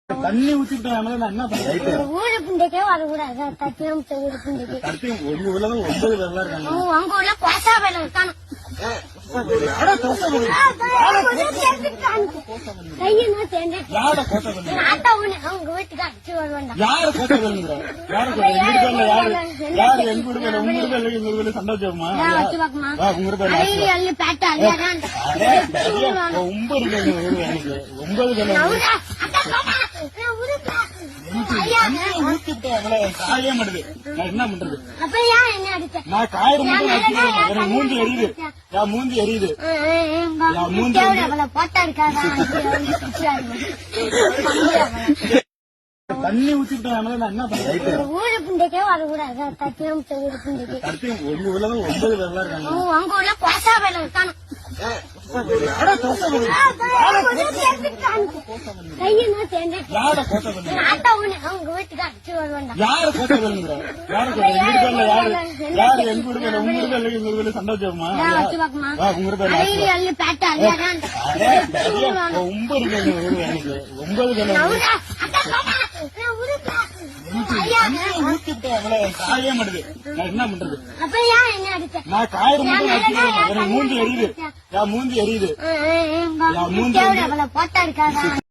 தண்ணி ஊத்திட்டு என்ன பண்றேன் ஊரு புண்டைக்கே வரக்கூடாது. தத்தியம் ஊரு புண்டைக்கு உங்க ஊர்ல 9 பேர்லாம் இருக்காங்க. உங்க ஊர்ல பாசா வேலை இருக்கானு கையனா சேர்ந்து ஆட்டா ஒண்ணு அவங்க வீட்டுக்கு அடிச்சு வருவாங்க. யாரு கோட்டை வேணுங்கிற யாரு எங்க வீடு பேர் உங்க வீடு எங்க வீடு சண்டை வச்சுமா வச்சு பாக்குமா உங்க பேர் அள்ளி பேட்டா அள்ளியாதான் 9 பேர் எனக்கு 9 பேர் காயே மாட்டுது. நான் என்ன பண்றது? அப்ப ஏன் என்ன அடிச்ச? நான் காயிரம் எனக்கு மூஞ்சி எரியுது. என் மூஞ்சி எரியுது. போட்டா இருக்காதா தண்ணி ஊத்திட்டு என்ன பண்றேன் ஊரு புண்டைக்கே வரக்கூடாது. தத்தியம் ஊரு புண்டைக்கு உங்க ஊர்ல 9 பேர்லாம் இருக்காங்க. உங்க ஊர்ல பாசா வேலை இருக்கானு கையனா சேர்ந்து ஆட்டா ஒண்ணு அவங்க வீட்டுக்கு அடிச்சு வருவாங்க. யாரு கோட்டை வேணுங்கிற யாரு எங்க வீடு பேர் உங்க வீடு எங்க வீடு சண்டை வச்சுமா வச்சு பாக்குமா உங்க பேர் அள்ளி பேட்டா அள்ளியாதான் 9 பேர் எனக்கு 9 பேர் காயே மாட்டுது. நான் என்ன பண்றது? அப்ப ஏன் என்ன அடிச்ச? நான் காயிரம் எனக்கு மூஞ்சி எரியுது. என் மூஞ்சி எரியுது. போட்டா இருக்காதா